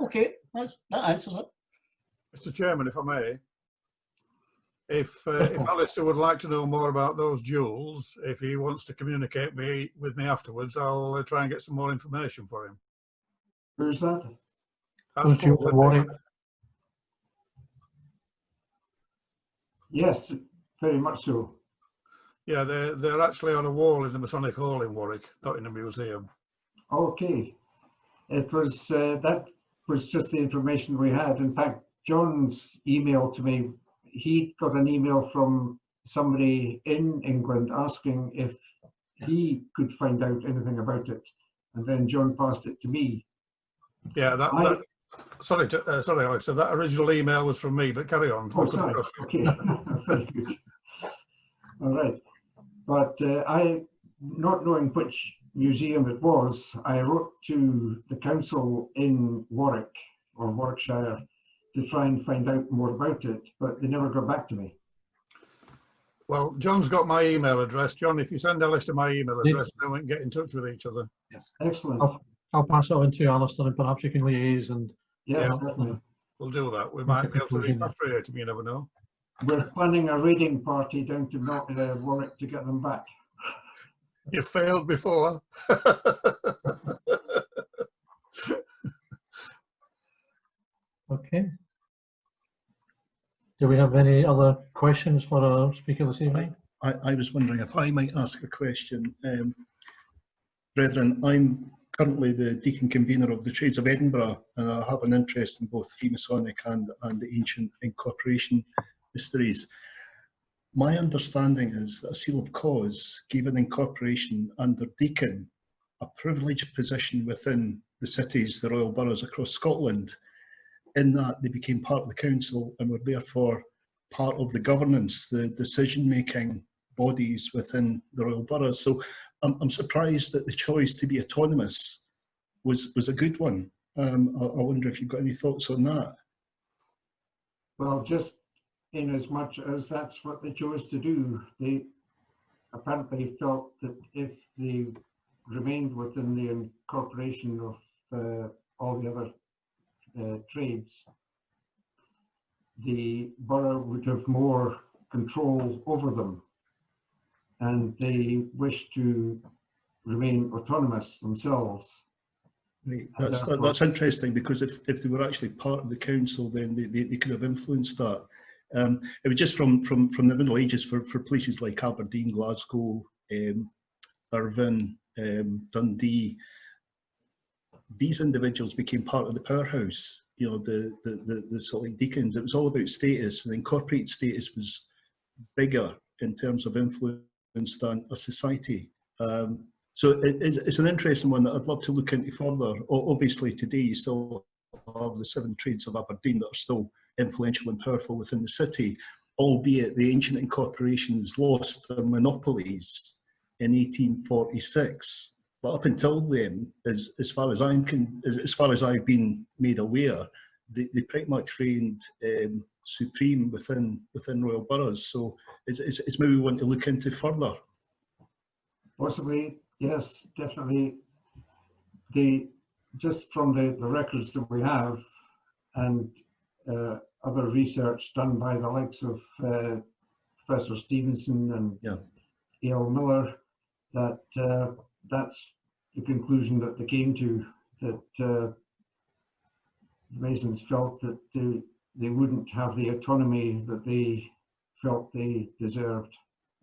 Okay, that answers it. Mr. Chairman, if I may, if Alistair would like to know more about those jewels, if he wants to communicate with me afterwards, I'll try and get some more information for him. Where's that? Those jewels in Warwick. Yes, very much so. Yeah, they're actually on a wall in the Masonic Hall in Warwick, not in a museum. Okay. It was, that was just the information we had. In fact, John's email to me, he got an email from somebody in England asking if he could find out anything about it. And then John passed it to me. Yeah, sorry, Alex, that original email was from me, but carry on. Oh, sorry. Okay, very good. All right. But I, not knowing which museum it was, I wrote to the council in Warwick or Warwickshire to try and find out more about it, but they never got back to me. Well, John's got my email address. John, if you send Alistair my email address, then we can get in touch with each other. Yes. Excellent. I'll pass it on to Alistair and perhaps you can liaise and Yes, Yeah. definitely. We'll do that. We might be able to repatriate him, you never know. We're planning a raiding party down to Warwick to get them back. You failed before. Okay. Do we have any other questions for our speaker this evening? I was wondering if I might ask a question. Brethren, I'm currently the Deacon Convener of the Trades of Edinburgh, and I have an interest in both Freemasonic and the ancient incorporation mysteries. My understanding is that a seal of cause gave an incorporation under Deacon a privileged position within the cities, the royal boroughs across Scotland, in that they became part of the council and were therefore part of the governance, the decision-making bodies within the royal boroughs. So I'm surprised that the choice to be autonomous was a good one. I wonder if you've got any thoughts on that. Well, just in as much as that's what they chose to do, they apparently felt that if they remained within the incorporation of all the other trades, the borough would have more control over them, and they wish to remain autonomous themselves. That's interesting, because if they were actually part of the council, then they could have influenced that. It was just from the Middle Ages for places like Aberdeen, Glasgow, Irvine, Dundee. These individuals became part of the powerhouse. You know, the sort of like deacons. It was all about status, and incorporated status was bigger in terms of influence than a society. So it's an interesting one that I'd love to look into further. Obviously, today you still have the 7 trades of Aberdeen that are still influential and powerful within the city, albeit the ancient incorporations lost their monopolies in 1846. But up until then, as far as I've been made aware, they pretty much reigned supreme within royal boroughs. So it's maybe one to look into further. Possibly, yes, definitely. Just from the records that we have and other research done by the likes of Professor Stevenson and A.L. Miller, that that's the conclusion that they came to, that the Masons felt that they wouldn't have the autonomy that they felt they deserved,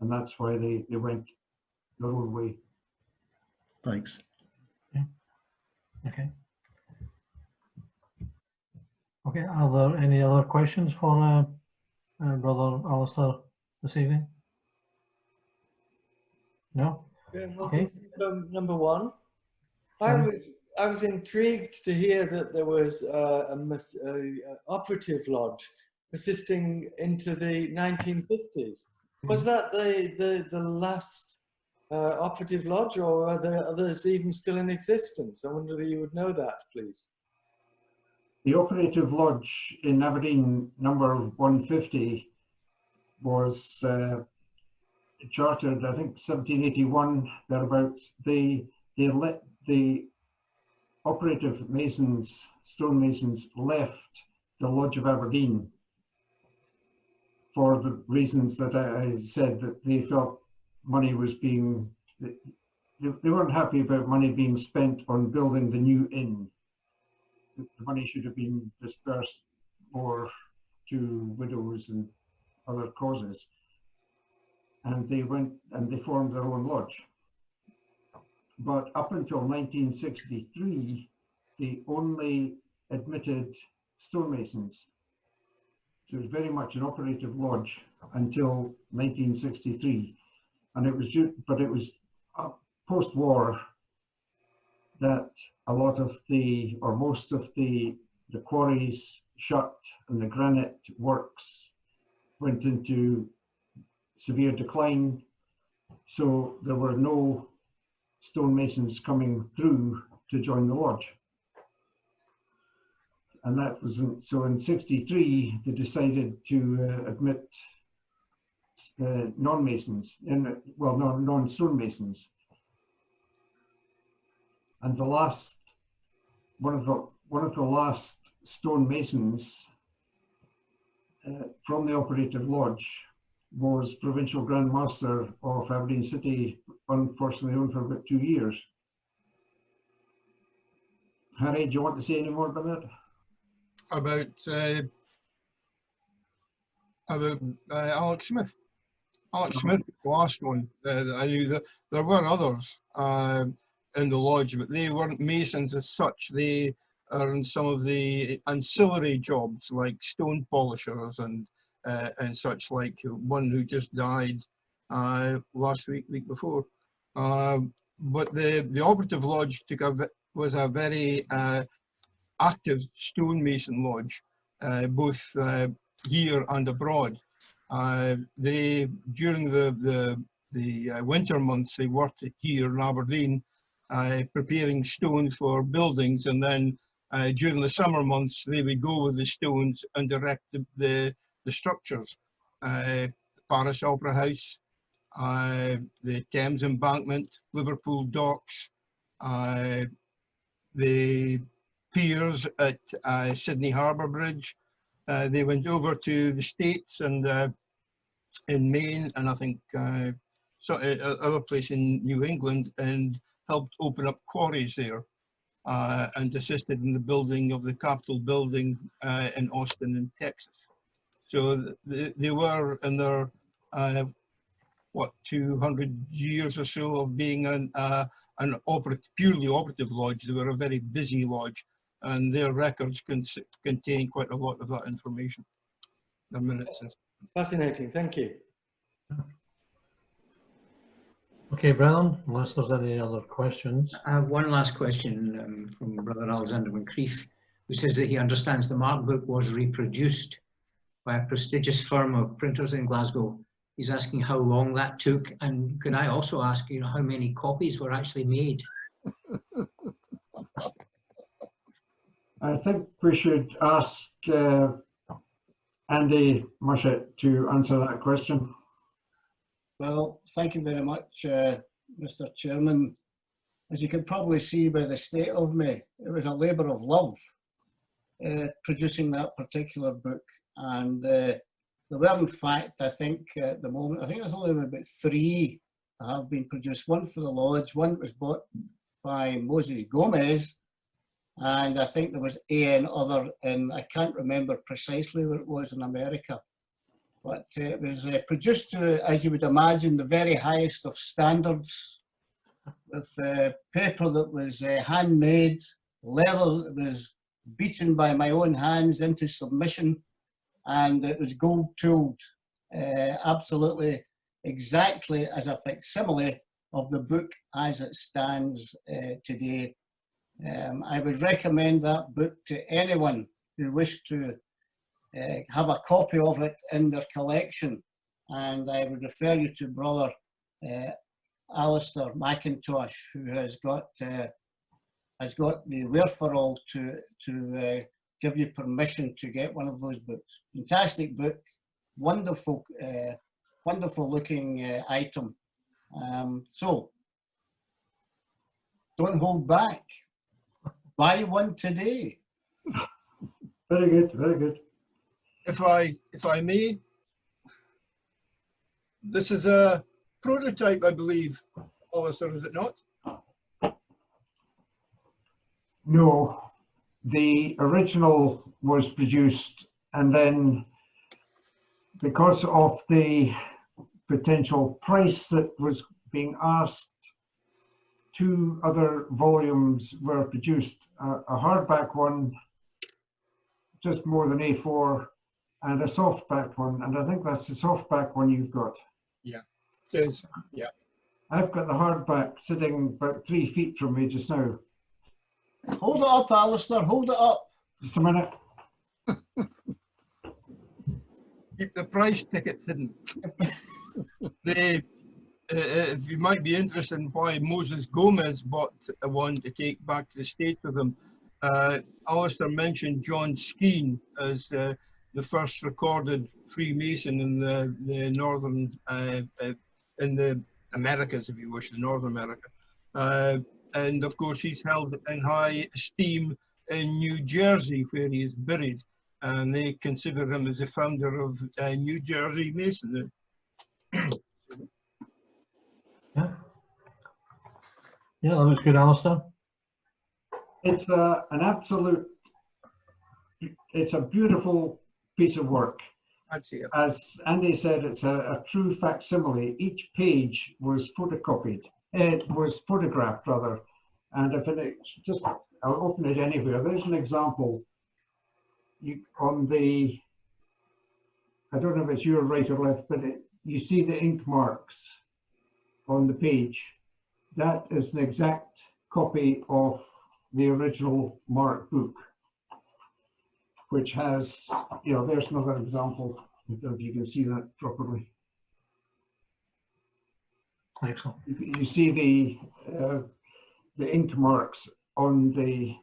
and that's why they went their own way. Thanks. Okay. Okay, are there any other questions for Brother Alistair this evening? No? Yeah, Okay. number one. I was intrigued to hear that there was a operative lodge persisting into the 1950s. Was that the last operative lodge, or are there others even still in existence? I wonder whether you would know that, please. The operative lodge in Aberdeen, number 150, was chartered, I think, 1781, thereabouts. They let the operative masons, stonemasons, left the Lodge of Aberdeen for the reasons that I said, that they felt money was being, they weren't happy about money being spent on building the new inn. The money should have been dispersed more to widows and other causes. And they went and they formed their own lodge. But up until 1963, they only admitted stonemasons. So it was very much an operative lodge until 1963. And it was post-war that a lot of the, or most of the quarries shut and the granite works went into severe decline. So there were no stonemasons coming through to join the lodge. And that was, so in 63, they decided to admit non-masons, well, non-stonemasons. And the last, one of the last stonemasons from the operative lodge was Provincial Grand Master of Aberdeen City, unfortunately owned for about 2 years. Harry, do you want to say any more about that? About Alex Smith. Alex Smith, the last one. I knew that there were others in the lodge, but they weren't masons as such. They are in some of the ancillary jobs like stone polishers and such, like one who just died last week before. But the operative lodge was a very active stonemason lodge, both here and abroad. They, during the winter months, they worked here in Aberdeen, preparing stones for buildings, and then during the summer months they would go with the stones and erect the structures. Paris Opera House, the Thames Embankment, Liverpool Docks, the piers at Sydney Harbour Bridge. They went over to the States and in Maine, and I think other place in New England, and helped open up quarries there, and assisted in the building of the Capitol building in Austin in Texas. So they were in their, what, 200 years or so of being an purely operative lodge. They were a very busy lodge, and their records contain quite a lot of that information. The minutes. Fascinating, thank you. Okay, Brennan, unless there's any other questions. I have one last question from Brother Alexander McCreef, who says that he understands the Mark book was reproduced by a prestigious firm of printers in Glasgow. He's asking how long that took, and could I also ask, how many copies were actually made? I think we should ask Andy Mushet to answer that question. Well, thank you very much, Mr. Chairman. As you can probably see by the state of me, it was a labour of love producing that particular book. And there were, in fact, I think at the moment, I think there's only about 3 that have been produced. One for the lodge, one was bought by Moses Gomez, and I think there was an other in, I can't remember precisely where it was in America. But it was produced to, as you would imagine, the very highest of standards, with paper that was handmade, leather that was beaten by my own hands into submission, and it was gold-tooled, absolutely exactly as a facsimile of the book as it stands today. I would recommend that book to anyone who wished to have a copy of it in their collection, and I would refer you to Brother Alistair McIntosh, who has got the wherewithal to give you permission to get one of those books. Fantastic book, wonderful, wonderful looking item. So don't hold back. Buy one today. Very good, very good. If I may, this is a prototype, I believe. Alistair, is it not? No, the original was produced, and then because of the potential price that was being asked, 2 other volumes were produced, a hardback one, just more than A4, and a softback one, and I think that's the softback one you've got. Yeah, it is. Yeah. I've got the hardback sitting about 3 feet from me just now. Hold it up, Alistair, hold it up. Just a minute. Keep the price ticket hidden. If you might be interested in why Moses Gomez bought one to take back to the States with him, Alistair mentioned John Skene as the first recorded Freemason in the northern, in the Americas, if you wish, the North America. And of course, he's held in high esteem in New Jersey, where he is buried. And they consider him as the founder of New Jersey Masonry. Yeah, that was good, Alistair. It's an absolute, it's a beautiful piece of work. I'd say it. As Andy said, it's a true facsimile. Each page was photocopied. It was photographed, rather. And if it's just, I'll open it anywhere. There's an example. On the, I don't know if it's your right or left, but you see the ink marks on the page. That is an exact copy of the original Mark book, which has, there's another example, if you can see that properly. Excellent. You see the ink marks on the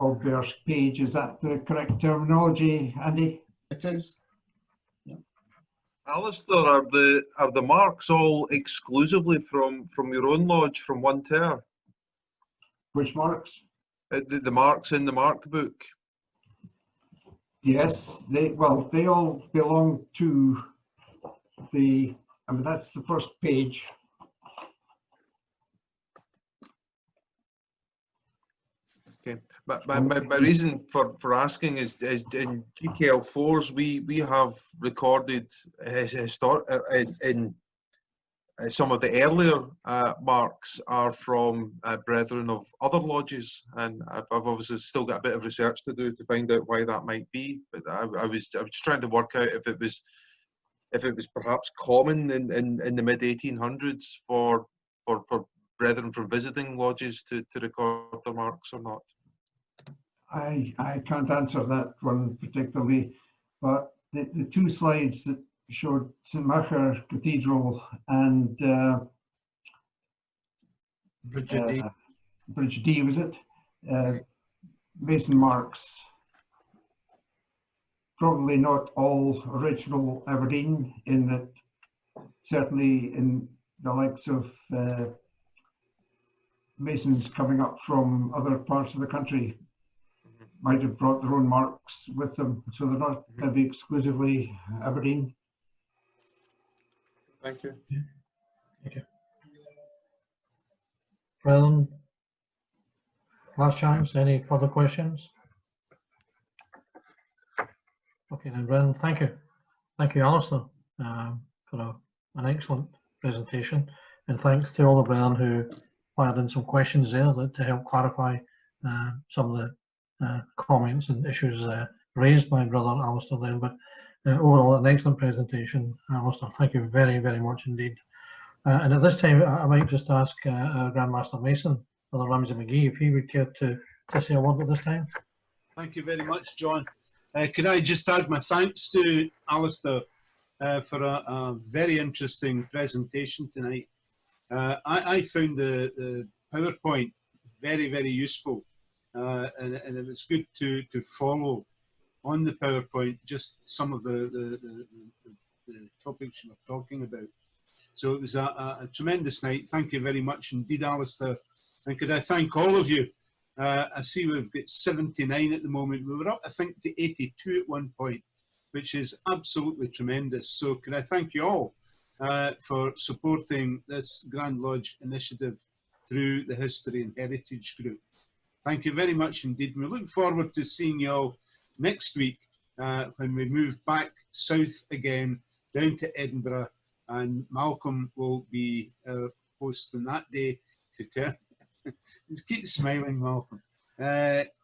obverse page. Is that the correct terminology, Andy? It is. Alistair, are the marks all exclusively from your own lodge, from One Ter? Which marks? The marks in the Mark book. Yes, they all belong to the, that's the first page. Okay, but my reason for asking is in GKL4s we have recorded in some of the earlier marks are from brethren of other lodges, and I've obviously still got a bit of research to do to find out why that might be. But I was trying to work out if it was perhaps common in the mid 1800s for brethren from visiting lodges to record their marks or not. I can't answer that one particularly, but the 2 slides that showed St. Macher Cathedral and Bridge D, was it? Mason marks. Probably not all original Aberdeen, in that certainly in the likes of Masons coming up from other parts of the country might have brought their own marks with them, so they're not maybe exclusively Aberdeen. Thank you. Thank you. Brendan, last chance. Any further questions? Okay, then, Brendan, thank you. Thank you, Alistair, for an excellent presentation. And thanks to all the brethren who fired in some questions there to help clarify some of the comments and issues raised by Brother Alistair there. But overall, an excellent presentation, Alistair. Thank you very, very much indeed. And at this time, I might just ask our Grand Master Mason, Brother Ramsay McGee, if he would care to say a word at this time. Thank you very much, John. Can I just add my thanks to Alistair for a very interesting presentation tonight. I found the PowerPoint very, very useful, and it was good to follow on the PowerPoint just some of the topics you were talking about. So it was a tremendous night. Thank you very much indeed, Alistair. And could I thank all of you? I see we've got 79 at the moment. We were up, I think, to 82 at one point, which is absolutely tremendous. So could I thank you all for supporting this Grand Lodge initiative through the History and Heritage Group. Thank you very much indeed. We look forward to seeing you all next week when we move back south again, down to Edinburgh, and Malcolm will be our host on that day to tell. Just keep smiling, Malcolm.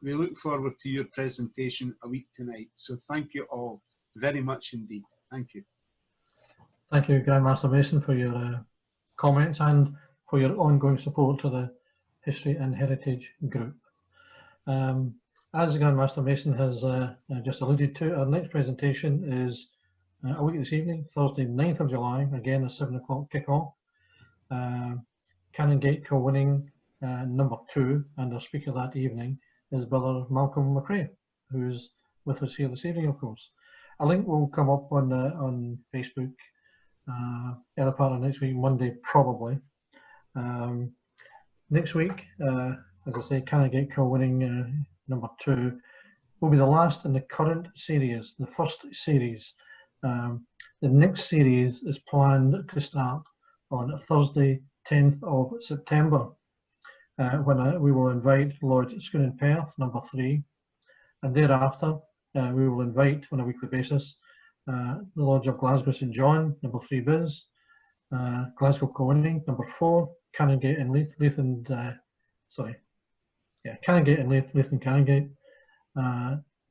We look forward to your presentation a week tonight. So thank you all very much indeed. Thank you. Thank you, Grandmaster Mason, for your comments and for your ongoing support to the History and Heritage Group. As Grandmaster Mason has just alluded to, our next presentation is a week this evening, Thursday, 9th of July, again a 7 o'clock kick-off. Canongate co-winning number 2, and our speaker that evening is Brother Malcolm McRae, who's with us here this evening, of course. A link will come up on Facebook early part of next week, Monday probably. Next week, as I say, Canongate co-winning number 2 will be the last in the current series, the first series. The next series is planned to start on Thursday, 10th of September, when we will invite Lord Scone and Perth, number 3, and thereafter we will invite on a weekly basis the Lodge of Glasgow St John, number 3 Biz, Glasgow co-winning, number 4, Canongate and Leith and Canongate and Leith and Canongate,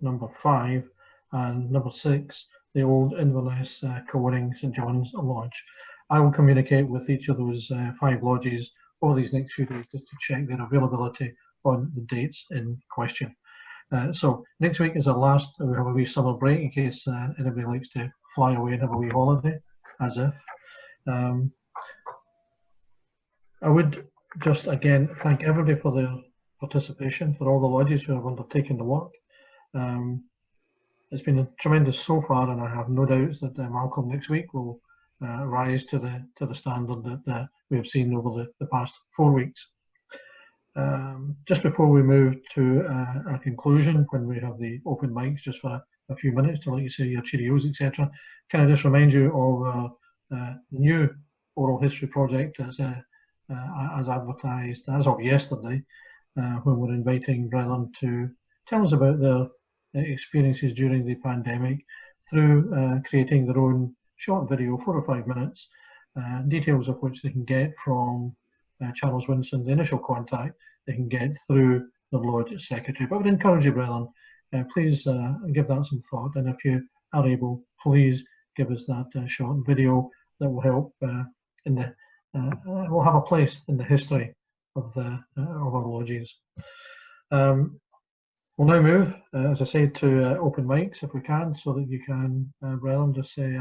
number 5, and number 6, the old Inverness co-winning St John's Lodge. I will communicate with each of those 5 lodges over these next few days just to check their availability on the dates in question. So next week is our last. We have a wee summer break in case anybody likes to fly away and have a wee holiday, as if. I would just again thank everybody for their participation, for all the lodges who have undertaken the work. It's been tremendous so far, and I have no doubts that Malcolm next week will rise to the standard that we have seen over the past 4 weeks. Just before we move to a conclusion, when we have the open mics just for a few minutes to let you say your cheerios, etc., can I just remind you of the new oral history project as advertised as of yesterday, when we're inviting brethren to tell us about their experiences during the pandemic through creating their own short video, 4 or 5 minutes, details of which they can get from Charles Winson, the initial contact they can get through the Lord Secretary. But I would encourage you, brethren, please give that some thought, and if you are able, please give us that short video that will help will have a place in the history of our lodges. We'll now move, as I said, to open mics if we can, so that you can, brethren, just say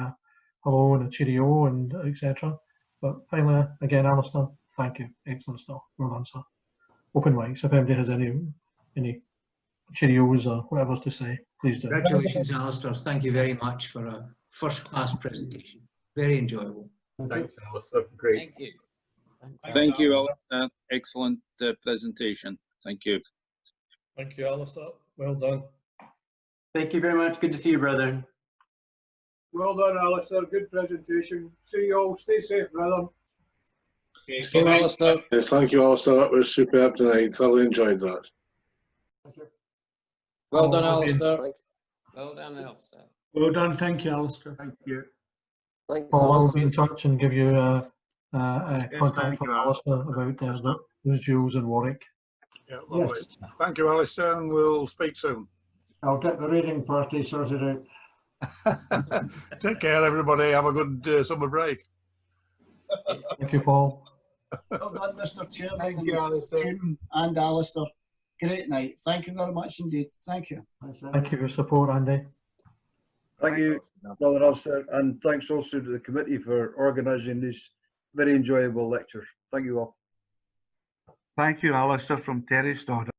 hello and a cheerio and etc. But finally, again, Alistair, thank you. Excellent stuff. Well done, sir. Open mics. If anybody has any cheerios or whatever's to say, please do. Congratulations, Alistair. Thank you very much for a first-class presentation. Very enjoyable. Thanks, Alistair. Great. Thank you. Thank you, Alistair. Excellent presentation. Thank you. Thank you, Alistair. Well done. Thank you very much. Good to see you, brother. Well done, Alistair. Good presentation. See you all. Stay safe, brother. Okay, Thank you, Alistair. Yes, thank you, Alistair. That was superb tonight. Thoroughly enjoyed that. Well done, Alistair. Well done, Alistair. Well done. Thank you, Alistair. Thank you. Paul, I'll be in touch and give you contact from Alistair about those jewels in Warwick. Yeah, lovely. Yes. Thank you, Alistair, and we'll speak soon. I'll get the raiding party sorted out. Take care, everybody. Have a good summer break. Thank you, Paul. Well done, Mr. Chairman. Thank you, Alistair. And Alistair. Great night. Thank you very much indeed. Thank you. Thank you for your support, Andy. Thank you, Brother Alistair, and thanks also to the committee for organising this very enjoyable lecture. Thank you all. Thank you, Alistair from Terry Stoddart.